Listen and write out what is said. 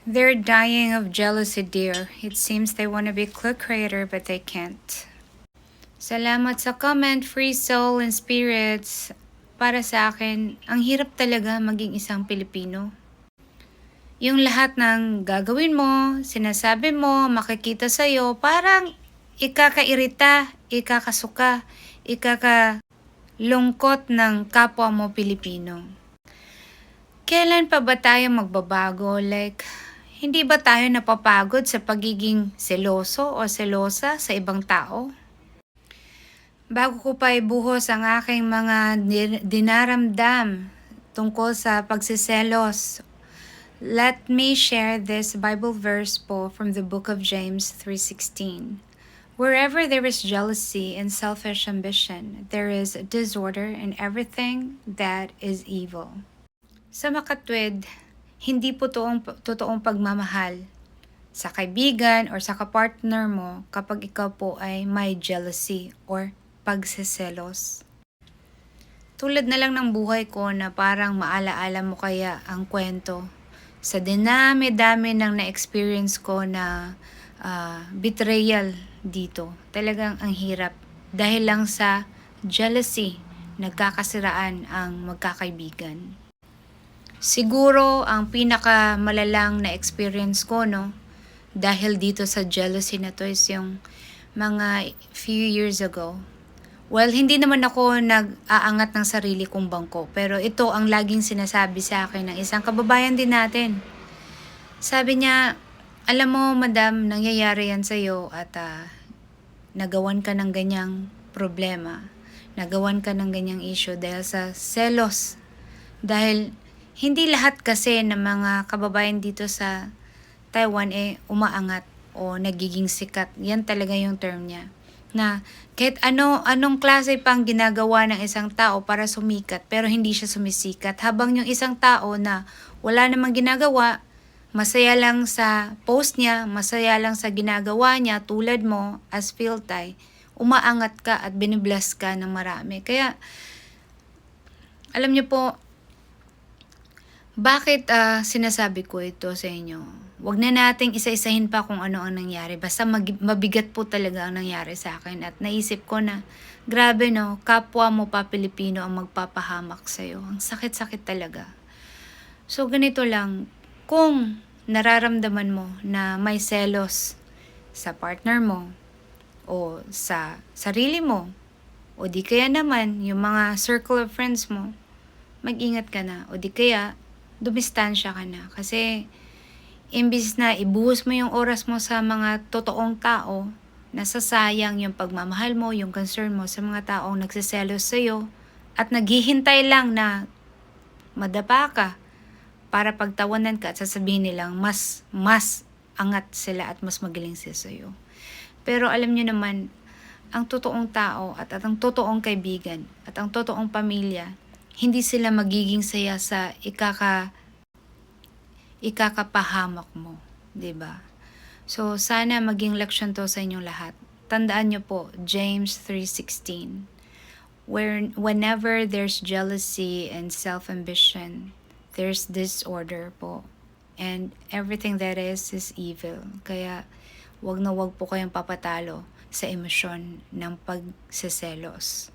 They're dying of jealousy, dear. It seems they want to be clue creator but they can't. Salamat sa comment, free soul and spirits. Para sa akin, ang hirap talaga maging isang Pilipino. Yung lahat ng gagawin mo, sinasabi mo, makikita sa'yo, parang ikakairita, ikakasuka, ikakalungkot ng kapwa mo Pilipino. Kailan pa ba tayo magbabago? Like, hindi ba tayo napapagod sa pagiging seloso o selosa sa ibang tao? Bago ko pa ibuhos ang aking mga dinaramdam tungkol sa pagsiselos, let me share this Bible verse po from the book of James 3:16. Wherever there is jealousy and selfish ambition, there is disorder in everything that is evil. Sa makatwid, hindi po totoong pagmamahal sa kaibigan or sa kapartner mo kapag ikaw po ay may jealousy or pagseselos. Tulad na lang ng buhay ko na parang maalaala mo kaya ang kwento. Sa dinami-dami ng na-experience ko na betrayal dito. Talagang ang hirap. Dahil lang sa jealousy, nagkakasiraan ang magkakaibigan. Siguro ang pinakamalalang na experience ko, no, dahil dito sa jealousy na to is yung mga few years ago. Well, hindi naman ako nag-aangat ng sarili kong bangko, pero ito ang laging sinasabi sa akin ng isang kababayan din natin. Sabi niya, alam mo, madam, nangyayari yan sa'yo at nagawan ka ng ganyang problema, nagawan ka ng ganyang issue dahil sa selos. Dahil hindi lahat kasi ng mga kababayan dito sa Taiwan umaangat o nagiging sikat. Yan talaga yung term niya. Na kahit anong klase pang ginagawa ng isang tao para sumikat pero hindi siya sumisikat. Habang yung isang tao na wala namang ginagawa, masaya lang sa post niya, masaya lang sa ginagawa niya tulad mo as Philtay, umaangat ka at binibless ka ng marami. Kaya, alam niyo po, bakit sinasabi ko ito sa inyo? Huwag na nating isa-isahin pa kung ano ang nangyari. Basta mabigat po talaga ang nangyari sa akin. At naisip ko na, grabe no, kapwa mo pa Pilipino ang magpapahamak sa'yo. Ang sakit-sakit talaga. So ganito lang, kung nararamdaman mo na may selos sa partner mo, o sa sarili mo, o di kaya naman yung mga circle of friends mo, mag-ingat ka na. O di kaya, dumistansya ka na. Kasi, imbis na ibuhos mo yung oras mo sa mga totoong tao, nasasayang yung pagmamahal mo, yung concern mo sa mga taong nagsiselos sa'yo, at naghihintay lang na madapa ka para pagtawanan ka at sasabihin nilang mas angat sila at mas magaling sila sa'yo. Pero alam nyo naman, ang totoong tao at ang totoong kaibigan at ang totoong pamilya, hindi sila magiging saya sa ikakapahamak mo, 'di ba? So sana maging leksyon to sa inyong lahat. Tandaan niyo po, James 3:16. Whenever there's jealousy and self-ambition, there's disorder po. And everything that is evil. Kaya wag na wag po kayong papatalo sa emosyon ng pagseselos.